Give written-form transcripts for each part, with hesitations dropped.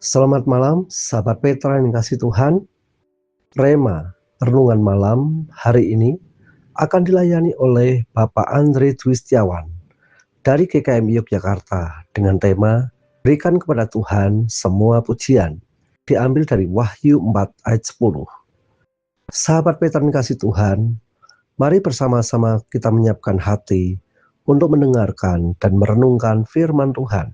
Selamat malam, sahabat Petra yang dikasih Tuhan. Rema, renungan malam hari ini akan dilayani oleh Bapak Andre Twistiawan dari GKM Yogyakarta dengan tema Berikan kepada Tuhan semua pujian, diambil dari Wahyu 4 ayat 10. Sahabat Petra yang dikasih Tuhan, mari bersama-sama kita menyiapkan hati untuk mendengarkan dan merenungkan firman Tuhan.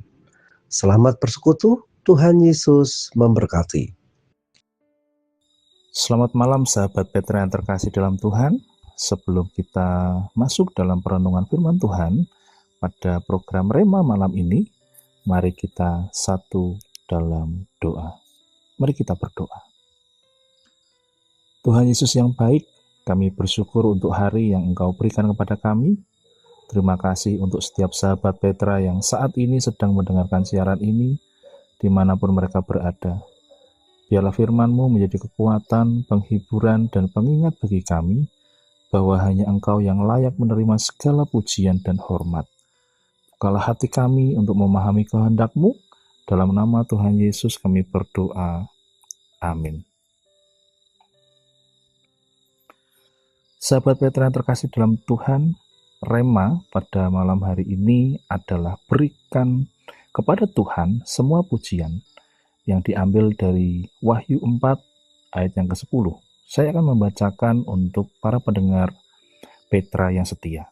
Selamat bersekutu, Tuhan Yesus memberkati. Selamat malam sahabat Petra yang terkasih dalam Tuhan. Sebelum kita masuk dalam perenungan firman Tuhan pada program Rema malam ini, mari kita satu dalam doa. Mari kita berdoa. Tuhan Yesus yang baik, kami bersyukur untuk hari yang Engkau berikan kepada kami. Terima kasih untuk setiap sahabat Petra yang saat ini sedang mendengarkan siaran ini, dimanapun mereka berada. Biarlah firman-Mu menjadi kekuatan, penghiburan, dan pengingat bagi kami, bahwa hanya Engkau yang layak menerima segala pujian dan hormat. Bukalah hati kami untuk memahami kehendak-Mu, dalam nama Tuhan Yesus kami berdoa. Amin. Sahabat Petra yang terkasih dalam Tuhan, Rema pada malam hari ini adalah berikan kepada Tuhan semua pujian, yang diambil dari Wahyu 4 ayat yang ke-10. Saya akan membacakan untuk para pendengar Petra yang setia.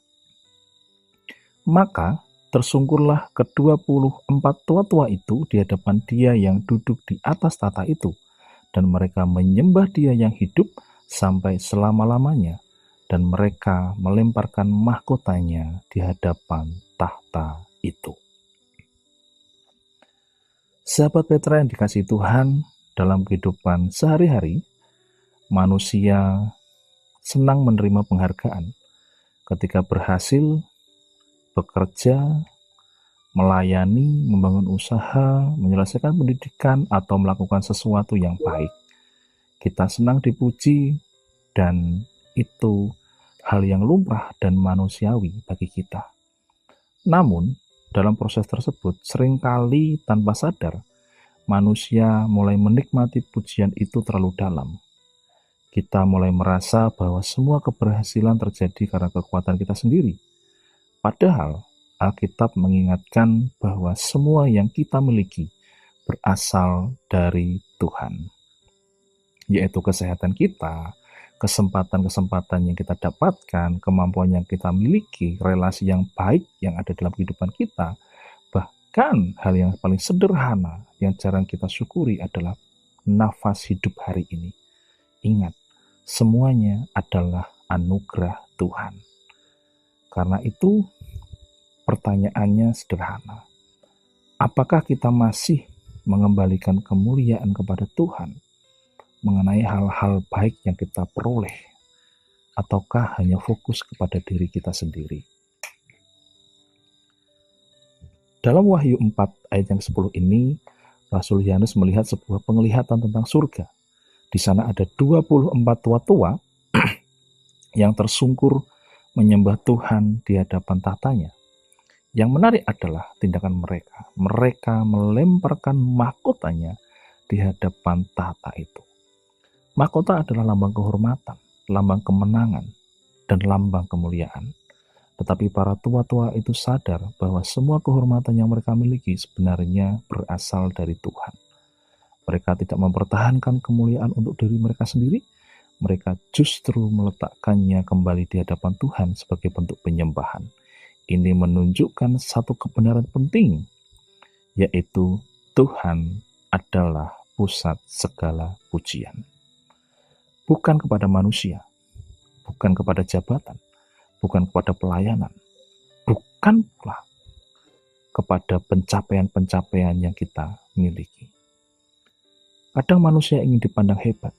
Maka tersungkurlah ke-24 tua-tua itu di hadapan Dia yang duduk di atas tahta itu, dan mereka menyembah Dia yang hidup sampai selama-lamanya, dan mereka melemparkan mahkotanya di hadapan tahta itu. Sahabat Petra yang dikasihi Tuhan, dalam kehidupan sehari-hari, manusia senang menerima penghargaan ketika berhasil bekerja, melayani, membangun usaha, menyelesaikan pendidikan, atau melakukan sesuatu yang baik. Kita senang dipuji, dan itu hal yang lumrah dan manusiawi bagi kita. Namun, dalam proses tersebut, seringkali tanpa sadar, manusia mulai menikmati pujian itu terlalu dalam. Kita mulai merasa bahwa semua keberhasilan terjadi karena kekuatan kita sendiri. Padahal, Alkitab mengingatkan bahwa semua yang kita miliki berasal dari Tuhan, yaitu kesehatan kita, kesempatan-kesempatan yang kita dapatkan, kemampuan yang kita miliki, relasi yang baik yang ada dalam kehidupan kita. Bahkan hal yang paling sederhana yang jarang kita syukuri adalah nafas hidup hari ini. Ingat, semuanya adalah anugerah Tuhan. Karena itu, pertanyaannya sederhana. Apakah kita masih mengembalikan kemuliaan kepada Tuhan mengenai hal-hal baik yang kita peroleh, ataukah hanya fokus kepada diri kita sendiri? Dalam Wahyu 4 ayat yang 10 ini, Rasul Yohanes melihat sebuah penglihatan tentang surga. Di sana ada 24 tua-tua yang tersungkur menyembah Tuhan di hadapan tahtanya. Yang menarik adalah tindakan mereka. Mereka melemparkan mahkotanya di hadapan tahta itu. Mahkota adalah lambang kehormatan, lambang kemenangan, dan lambang kemuliaan. Tetapi para tua-tua itu sadar bahwa semua kehormatan yang mereka miliki sebenarnya berasal dari Tuhan. Mereka tidak mempertahankan kemuliaan untuk diri mereka sendiri. Mereka justru meletakkannya kembali di hadapan Tuhan sebagai bentuk penyembahan. Ini menunjukkan satu kebenaran penting, yaitu Tuhan adalah pusat segala pujian. Bukan kepada manusia, bukan kepada jabatan, bukan kepada pelayanan, bukan pula kepada pencapaian-pencapaian yang kita miliki. Kadang manusia ingin dipandang hebat,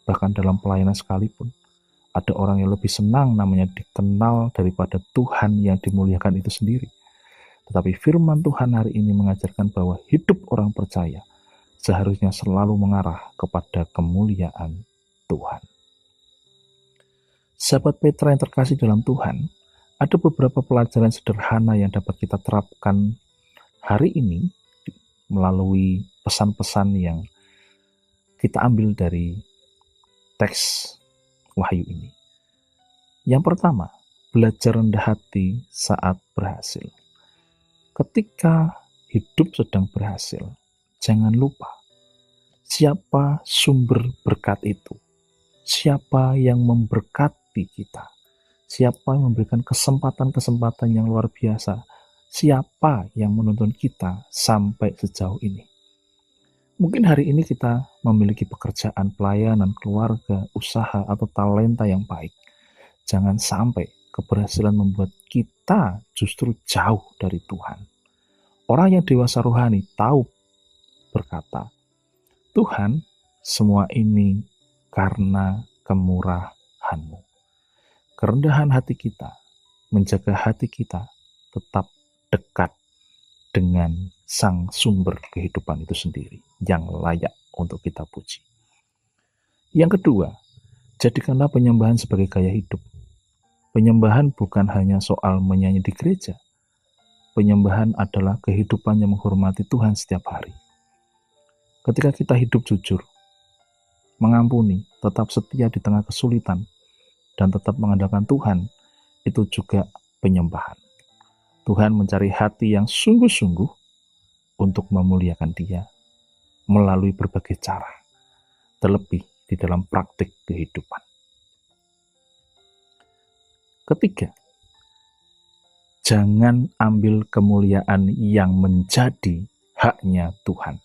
bahkan dalam pelayanan sekalipun. Ada orang yang lebih senang namanya dikenal daripada Tuhan yang dimuliakan itu sendiri. Tetapi firman Tuhan hari ini mengajarkan bahwa hidup orang percaya seharusnya selalu mengarah kepada kemuliaan Tuhan. Sahabat Petra yang terkasih dalam Tuhan, ada beberapa pelajaran sederhana yang dapat kita terapkan hari ini melalui pesan-pesan yang kita ambil dari teks Wahyu ini. Yang pertama, belajar rendah hati saat berhasil. Ketika hidup sedang berhasil, jangan lupa siapa sumber berkat itu, siapa yang memberkati kita, siapa yang memberikan kesempatan-kesempatan yang luar biasa, siapa yang menuntun kita sampai sejauh ini. Mungkin hari ini kita memiliki pekerjaan, pelayanan, keluarga, usaha, atau talenta yang baik. Jangan sampai keberhasilan membuat kita justru jauh dari Tuhan. Orang yang dewasa rohani tahu berkata, Tuhan, semua ini karena kemurahan-Mu. Kerendahan hati kita menjaga hati kita tetap dekat dengan sang sumber kehidupan itu sendiri yang layak untuk kita puji. Yang kedua, jadikanlah penyembahan sebagai gaya hidup. Penyembahan bukan hanya soal menyanyi di gereja. Penyembahan adalah kehidupan yang menghormati Tuhan setiap hari. Ketika kita hidup jujur, mengampuni, tetap setia di tengah kesulitan, dan tetap mengandalkan Tuhan, itu juga penyembahan. Tuhan mencari hati yang sungguh-sungguh untuk memuliakan Dia melalui berbagai cara, terlebih di dalam praktik kehidupan. Ketiga, jangan ambil kemuliaan yang menjadi haknya Tuhan.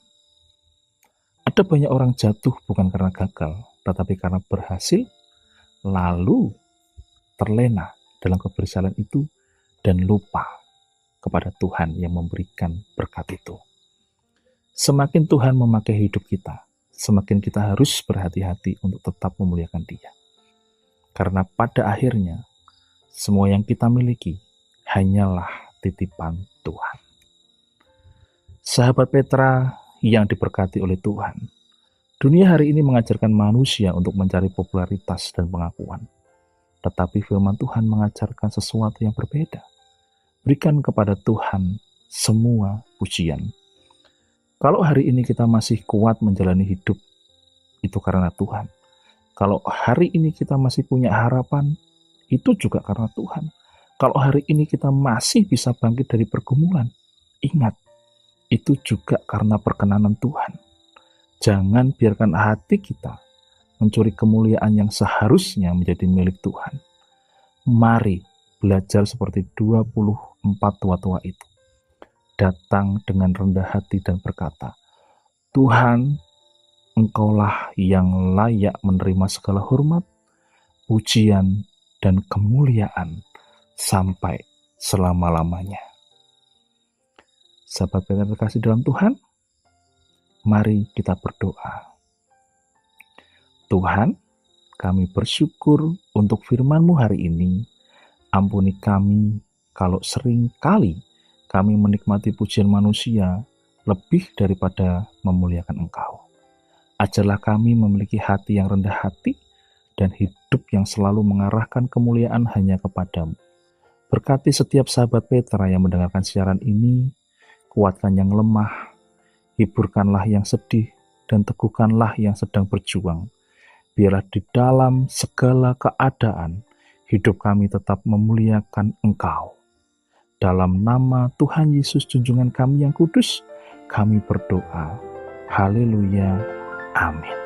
Ada banyak orang jatuh bukan karena gagal, tetapi karena berhasil, lalu terlena dalam keberhasilan itu dan lupa kepada Tuhan yang memberikan berkat itu. Semakin Tuhan memakai hidup kita, semakin kita harus berhati-hati untuk tetap memuliakan Dia. Karena pada akhirnya, semua yang kita miliki hanyalah titipan Tuhan. Sahabat Petra yang diberkati oleh Tuhan, dunia hari ini mengajarkan manusia untuk mencari popularitas dan pengakuan. Tetapi firman Tuhan mengajarkan sesuatu yang berbeda. Berikan kepada Tuhan semua pujian. Kalau hari ini kita masih kuat menjalani hidup, itu karena Tuhan. Kalau hari ini kita masih punya harapan, itu juga karena Tuhan. Kalau hari ini kita masih bisa bangkit dari pergumulan, ingat, itu juga karena perkenanan Tuhan. Jangan biarkan hati kita mencuri kemuliaan yang seharusnya menjadi milik Tuhan. Mari belajar seperti 24 tua-tua itu. Datang dengan rendah hati dan berkata, Tuhan, Engkaulah yang layak menerima segala hormat, pujian, dan kemuliaan sampai selama-lamanya. Sahabat yang terkasih dalam Tuhan, mari kita berdoa. Tuhan, kami bersyukur untuk firman-Mu hari ini. Ampuni kami kalau sering kali kami menikmati pujian manusia lebih daripada memuliakan Engkau. Ajarlah kami memiliki hati yang rendah hati dan hidup yang selalu mengarahkan kemuliaan hanya kepadamu. Berkati setiap sahabat Petra yang mendengarkan siaran ini, kuatkan yang lemah, hiburkanlah yang sedih, dan teguhkanlah yang sedang berjuang. Biarlah di dalam segala keadaan, hidup kami tetap memuliakan Engkau. Dalam nama Tuhan Yesus junjungan kami yang kudus, kami berdoa. Haleluya. Amin.